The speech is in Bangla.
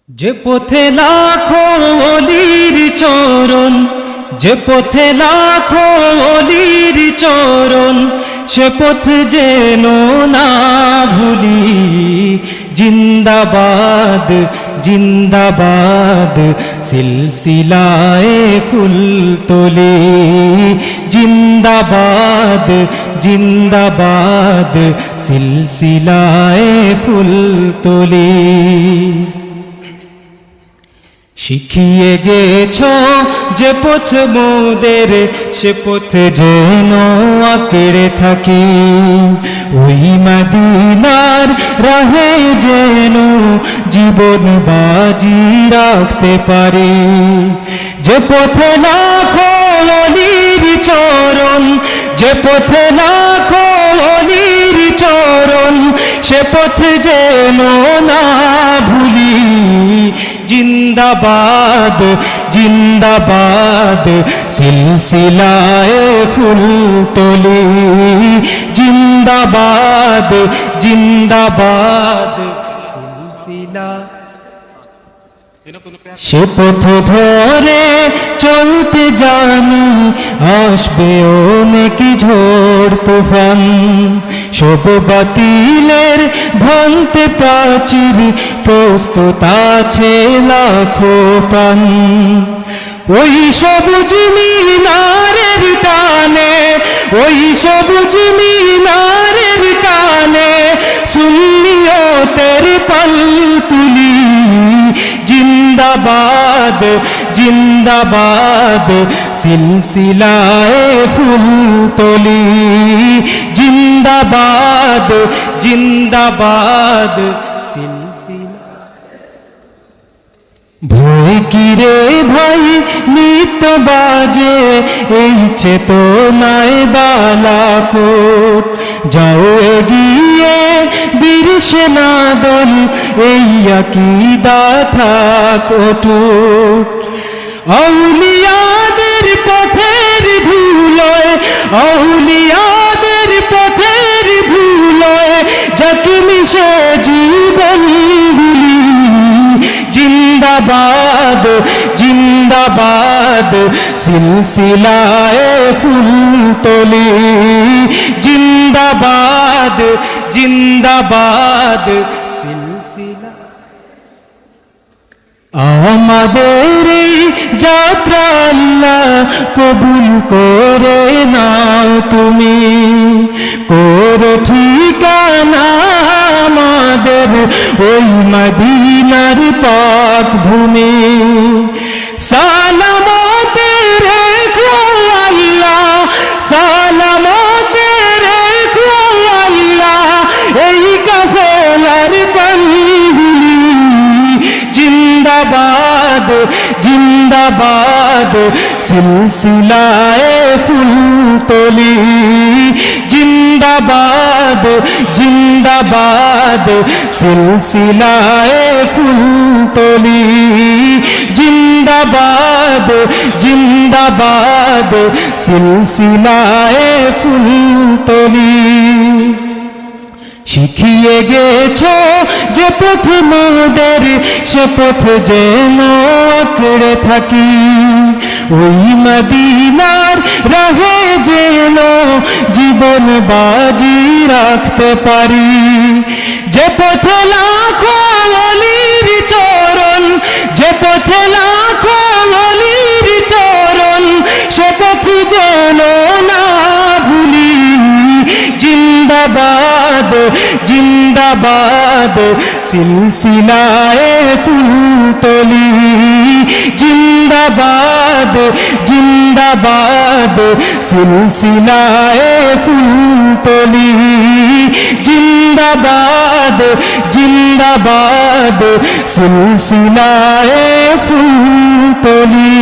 যে পথে লাখো অলির চরণ, যে পথে লাখো অলির চরণ, সে পথ যেন না ভুলি। জিন্দাবাদ জিন্দাবাদ সিলসিলায়ে ফুলতলি। জিন্দাবাদ জিন্দাবাদ সিলসিলায়ে ফুলতলি। শিখিয়ে গেছ যে পথ মোদের, সে পথ যেন আঁকড়ে থাকি। ওই মদিনার রাহে যেন জীবন বাজি রাখতে পারি। যে পথে লাখো অলির চরণ, যে পথে লাখো অলির চরণ, সে পথ যেন না ভুলি। জিন্দাবাদ জিন্দাবাদ সিলসিলায়ে ফুলতলি। জিন্দাবাদ জিন্দাবাদ সিলসিলা। সে পথ ধরে চলতে জানি, আসবে অনেক ঝড় তুফান। সব বাতিলের ভাঙতে প্রাচীর, প্রস্তুত আছে লাখো প্রাণ। ওই সবুজ মিনারের টানে, ওই সবুজ মিনারের টানে, সুন্নিয়তের পাল তুলি। জিন্দাবাদ জিন্দাবাদ সিলসিলায়ে ফুলতলি। জিন্দাবাদ জিন্দাবাদ সিলসিলা। ভয় কিরে ভাই নিত বাজে, এই চেতনায় বালাকোট। যাও এগিয়ে বীর সেনাদল, এই আকীদা থাক অটুট। আউলিয়াদের পথের ধুলোয়, আউলিয়াদের পথের ধুলোয়, যাকে মিশে জীবন গুলি। জিন্দাবাদ জিন্দাবাদ সিলসিলায়ে ফুলতলি। জিন্দাবাদ জিন্দাবাদ সিলসিলা। আমাদের এই যাত্রা আল্লাহ কবুল করে নাও তুমি। করো ঠিকানা আমাদের ওই মদিনার পাক ভূমি। সালামতে রেখো আল্লাহ, সালামতে রেখো আল্লাহ এই কাফেলার পানগুলি। জিন্দাবাদ জিন্দাবাদ সিলসিলায়ে ফুলতলি। জিন্দাবাদ জিন্দাবাদ সিলসিলায়ে ফুলতলি। জিন্দাবাদ জিন্দাবাদ সিলসিলায়ে ফুলতলি। শিখিয়ে গেছ যে পথ মোদের, সে পথ যেন আঁকড়ে থাকি। ওই মদিনার রাহে যেন জীবন বাজি রাখতে পারি। যে পথে লাখো অলির চরণ, যে পথে লাখো অলির চরণ, সে পথ যেন না ভুলি। জিন্দাবাদ জিন্দাবাদ সিলসিলায়ে ফুলতলি। জিন্দাবাদ জিন্দাবাদ সিলসিলায়ে ফুলতলি। জিন্দাবাদ জিন্দাবাদ সিলসিলায়ে ফুলতলি।